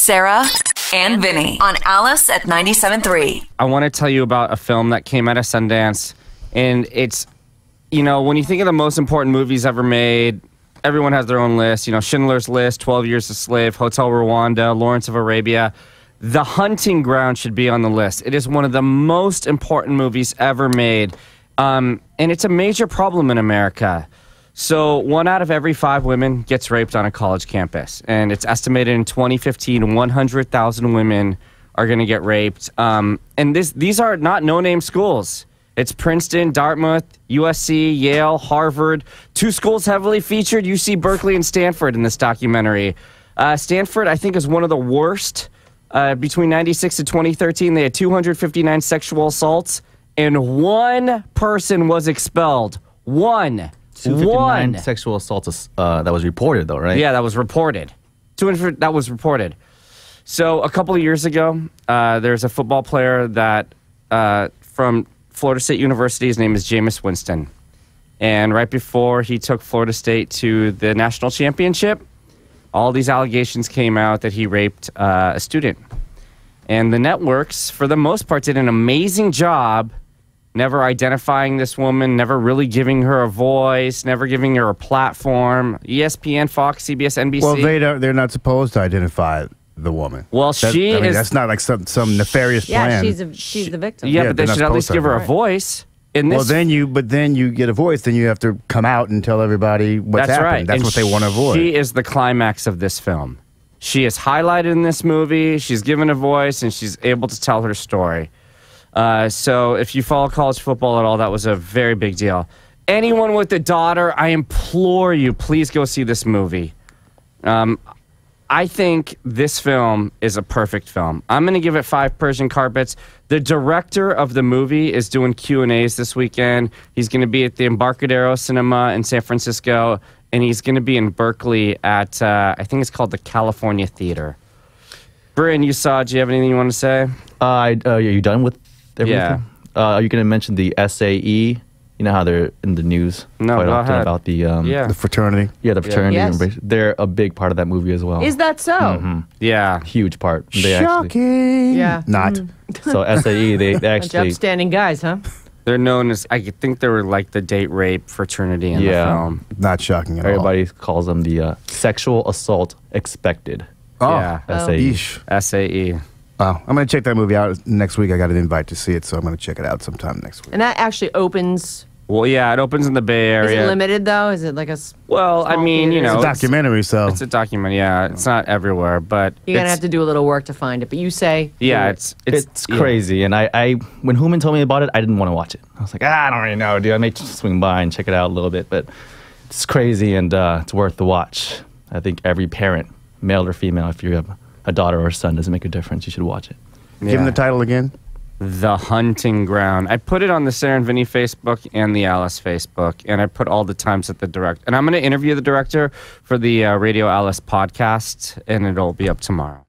Sarah and Vinnie on Alice at 97.3. I want to tell you about a film that came out of Sundance, and it's, when you think of the most important movies ever made, everyone has their own list. Schindler's List, 12 Years a Slave, Hotel Rwanda, Lawrence of Arabia. The Hunting Ground should be on the list. It is one of the most important movies ever made, and it's a major problem in America. So 1 out of every 5 women gets raped on a college campus, and it's estimated in 2015 100,000 women are going to get raped. And these are not no-name schools. It's Princeton, Dartmouth, USC, Yale, Harvard. 2 schools heavily featured, UC Berkeley and Stanford in this documentary. Stanford, I think, is one of the worst. Between 96 and 2013, they had 259 sexual assaults, and 1 person was expelled. 1. 259 sexual assaults that was reported, though, right? Yeah, that was reported. 200, that was reported. So a couple of years ago, there's a football player that from Florida State University. His name is Jameis Winston. And right before he took Florida State to the national championship, all these allegations came out that he raped a student. And the networks, for the most part, did an amazing job never identifying this woman, never really giving her a voice, never giving her a platform. ESPN, Fox, CBS, NBC. Well, they're not supposed to identify the woman. Well, that's not like some nefarious plan. Yeah, she's the victim. Yeah, but they should at least give her a voice. Well, then you get a voice. Then you have to come out and tell everybody what's happened. Right. That's what they want to avoid. She is the climax of this film. She is highlighted in this movie. She's given a voice, and she's able to tell her story. So if you follow college football at all, that was a very big deal. Anyone with a daughter, I implore you, please go see this movie. I think this film is a perfect film. I'm going to give it 5 Persian carpets. The director of the movie is doing Q&As this weekend. He's going to be at the Embarcadero Cinema in San Francisco, and he's going to be in Berkeley at, I think it's called the California Theater. Bryn, you saw it. Do you have anything you want to say? Are you done with everything? Yeah. Are you going to mention the SAE? You know how they're in the news quite often about the fraternity. Yeah, the fraternity. Yes. They're a big part of that movie as well. Is that so? Mm-hmm. Yeah. Huge part. Shocking. Yeah. Not. So SAE, they actually... Bunch of upstanding guys, huh? They're known as, I think they were like the date rape fraternity in the film. Not shocking at all. Everybody calls them the sexual assault expected. Oh. Yeah. SAE. SAE. Wow. I'm going to check that movie out next week. I got an invite to see it, so I'm going to check it out sometime next week. And that actually opens... Well, yeah, it opens in the Bay Area. Is it limited, though? Is it like a Well, I mean, theater? It's a documentary, so... It's a documentary, yeah. It's not everywhere, but... You're going to have to do a little work to find it, but you say... Yeah, it's crazy. And I when Hooman told me about it, I didn't want to watch it. I was like, I don't really know, dude. I may just swing by and check it out a little bit, but it's crazy and it's worth the watch. I think every parent, male or female, if you have a daughter or a son, doesn't make a difference. You should watch it. Give him the title again. The Hunting Ground. I put it on the Sarah and Vinnie Facebook and the Alice Facebook, and I put all the times that the director... And I'm going to interview the director for the Radio Alice podcast, and it'll be up tomorrow.